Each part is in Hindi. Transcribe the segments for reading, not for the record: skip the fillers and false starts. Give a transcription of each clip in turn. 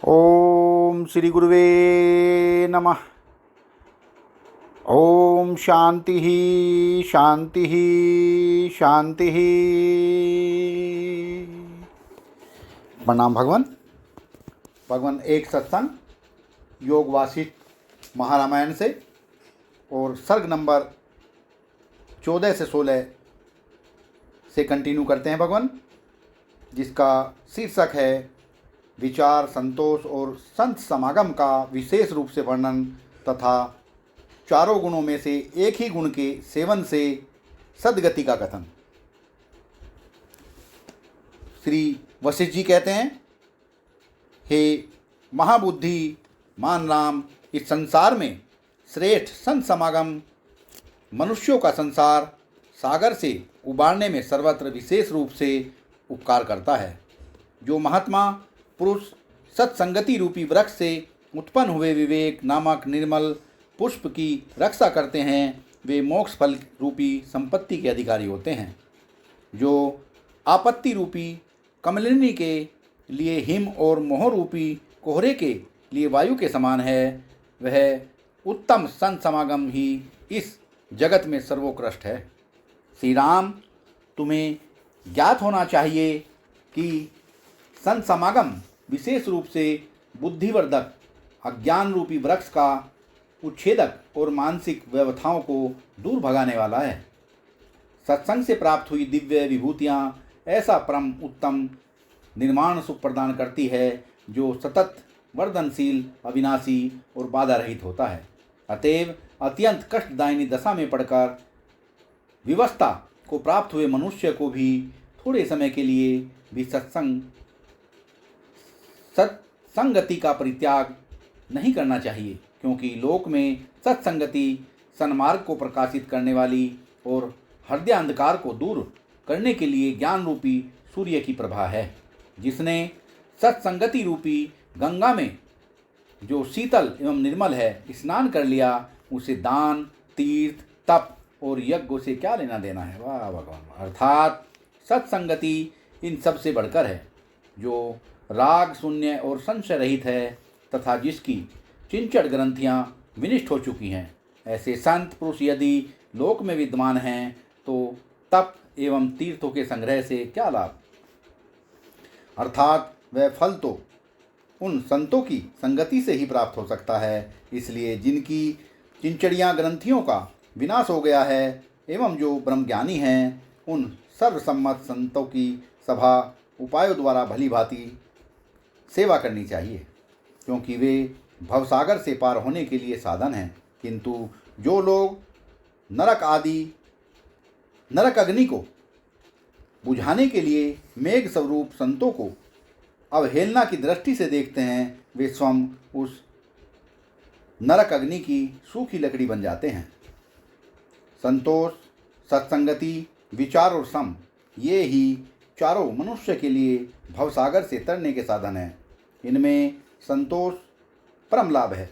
ओम श्री गुरुवे नमः। ओम शांति ही शांति ही शांति ही। प्रणाम भगवान। भगवान एक सत्संग योग वासिष्ठ महारामायण से और सर्ग नंबर 14 से 16 से कंटिन्यू करते हैं भगवान, जिसका शीर्षक है विचार, संतोष और संत समागम का विशेष रूप से वर्णन तथा चारों गुणों में से एक ही गुण के सेवन से सद्गति का कथन। श्री वशिष्ठ जी कहते हैं, हे महाबुद्धि मान राम, इस संसार में श्रेष्ठ संत समागम मनुष्यों का संसार सागर से उबारने में सर्वत्र विशेष रूप से उपकार करता है। जो महात्मा पुरुष सत्संगति रूपी वृक्ष से उत्पन्न हुए विवेक नामक निर्मल पुष्प की रक्षा करते हैं, वे मोक्ष फल रूपी संपत्ति के अधिकारी होते हैं। जो आपत्ति रूपी कमलिनी के लिए हिम और मोह रूपी कोहरे के लिए वायु के समान है, वह उत्तम संत समागम ही इस जगत में सर्वोत्कृष्ट है। श्री राम, तुम्हें ज्ञात होना चाहिए कि संत समागम विशेष रूप से बुद्धिवर्धक अज्ञान रूपी वृक्ष का उच्छेदक और मानसिक व्यवधाओं को दूर भगाने वाला है। सत्संग से प्राप्त हुई दिव्य विभूतियाँ ऐसा परम उत्तम निर्माण सुख प्रदान करती है जो सतत वर्धनशील, अविनाशी और बाधा रहित होता है। अतएव अत्यंत कष्टदायिनी दशा में पड़कर विवस्था को प्राप्त हुए मनुष्य को भी थोड़े समय के लिए भी सत्संगति का परित्याग नहीं करना चाहिए, क्योंकि लोक में सत्संगति सन्मार्ग को प्रकाशित करने वाली और हृदय अंधकार को दूर करने के लिए ज्ञान रूपी सूर्य की प्रभा है। जिसने सत्संगति रूपी गंगा में जो शीतल एवं निर्मल है स्नान कर लिया, उसे दान, तीर्थ, तप और यज्ञ से क्या लेना देना है। वाह भगवान। अर्थात सत्संगति इन सब से बढ़कर है, जो राग शून्य और संशय रहित है तथा जिसकी चिंचड़ ग्रंथियाँ विनिष्ट हो चुकी हैं। ऐसे संत पुरुष यदि लोक में विद्यमान हैं तो तप एवं तीर्थों के संग्रह से क्या लाभ। अर्थात वह फल तो उन संतों की संगति से ही प्राप्त हो सकता है। इसलिए जिनकी चिंचड़ियाँ ग्रंथियों का विनाश हो गया है एवं जो ब्रह्मज्ञानी हैं, उन सर्वसम्मत संतों की सभा उपायों द्वारा भली भांति सेवा करनी चाहिए, क्योंकि वे भवसागर से पार होने के लिए साधन हैं। किंतु जो लोग नरक अग्नि को बुझाने के लिए मेघ स्वरूप संतों को अवहेलना की दृष्टि से देखते हैं, वे स्वयं उस नरक अग्नि की सूखी लकड़ी बन जाते हैं। संतोष, सत्संगति, विचार और सम, ये ही चारों मनुष्य के लिए भवसागर से तरने के साधन हैं। इनमें संतोष परम लाभ है,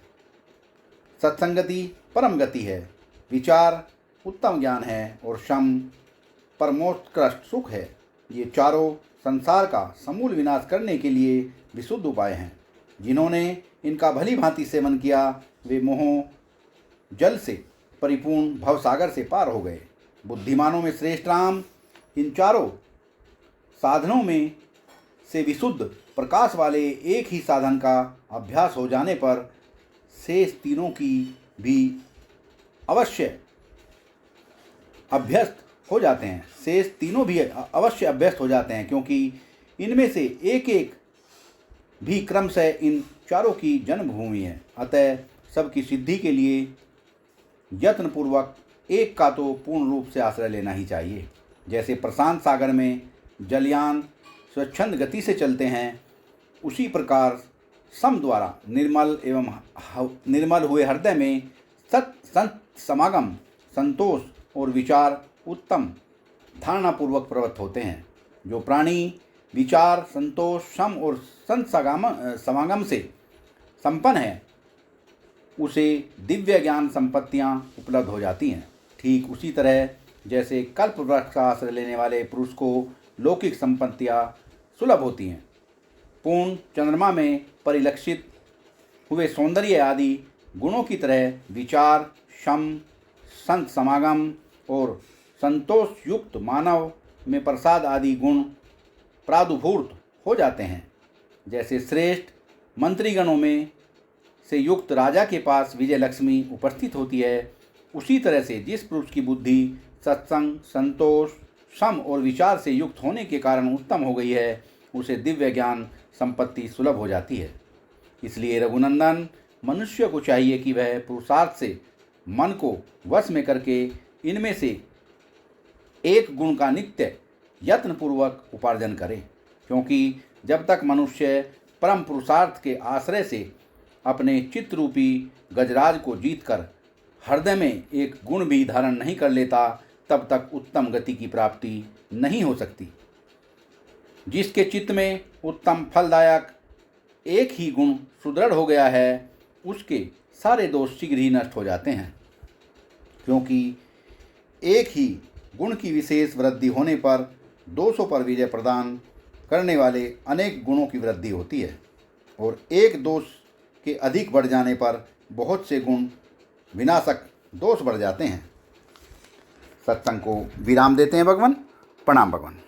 सत्संगति परम गति है, विचार उत्तम ज्ञान है और शम परमोत्कृष्ट सुख है। ये चारों संसार का समूल विनाश करने के लिए विशुद्ध उपाय हैं। जिन्होंने इनका भली भांति सेवन किया, वे मोह जल से परिपूर्ण भवसागर से पार हो गए। बुद्धिमानों में श्रेष्ठ राम, इन चारों साधनों में से विशुद्ध प्रकाश वाले एक ही साधन का अभ्यास हो जाने पर शेष तीनों की भी अवश्य अभ्यस्त हो जाते हैं। शेष तीनों भी अवश्य अभ्यस्त हो जाते हैं, क्योंकि इनमें से एक एक भी क्रमशः इन चारों की जन्मभूमि है। अतः सबकी सिद्धि के लिए यत्नपूर्वक एक का तो पूर्ण रूप से आश्रय लेना ही चाहिए। जैसे प्रशांत सागर में जलयान स्वच्छंद गति से चलते हैं, उसी प्रकार सम द्वारा निर्मल हुए हृदय में संत समागम, संतोष और विचार उत्तम धारणापूर्वक प्रवृत्त होते हैं। जो प्राणी विचार, संतोष, सम और संत समागम से संपन्न है, उसे दिव्य ज्ञान संपत्तियां उपलब्ध हो जाती हैं। ठीक उसी तरह जैसे कल्प वृक्ष का आश्रय लेने वाले पुरुष को लौकिक संपत्तियां सुलभ होती हैं, पूर्ण चंद्रमा में परिलक्षित हुए सौंदर्य आदि गुणों की तरह विचार, शम, संत समागम और संतोष युक्त मानव में प्रसाद आदि गुण प्रादुर्भूत हो जाते हैं। जैसे श्रेष्ठ मंत्रीगणों में से युक्त राजा के पास विजय लक्ष्मी उपस्थित होती है, उसी तरह से जिस पुरुष की बुद्धि सत्संग, संतोष, सम और विचार से युक्त होने के कारण उत्तम हो गई है, उसे दिव्य ज्ञान संपत्ति सुलभ हो जाती है। इसलिए रघुनंदन, मनुष्य को चाहिए कि वह पुरुषार्थ से मन को वश में करके इनमें से एक गुण का नित्य यत्नपूर्वक उपार्जन करे, क्योंकि जब तक मनुष्य परम पुरुषार्थ के आश्रय से अपने चित्त रूपी गजराज को जीतकर हृदय में एक गुण भी धारण नहीं कर लेता, तब तक उत्तम गति की प्राप्ति नहीं हो सकती। जिसके चित्त में उत्तम फलदायक एक ही गुण सुदृढ़ हो गया है, उसके सारे दोष शीघ्र ही नष्ट हो जाते हैं, क्योंकि एक ही गुण की विशेष वृद्धि होने पर दोषों पर विजय प्रदान करने वाले अनेक गुणों की वृद्धि होती है, और एक दोष के अधिक बढ़ जाने पर बहुत से गुण विनाशक दोष बढ़ जाते हैं। सत्संग को विराम देते हैं भगवान। प्रणाम भगवान।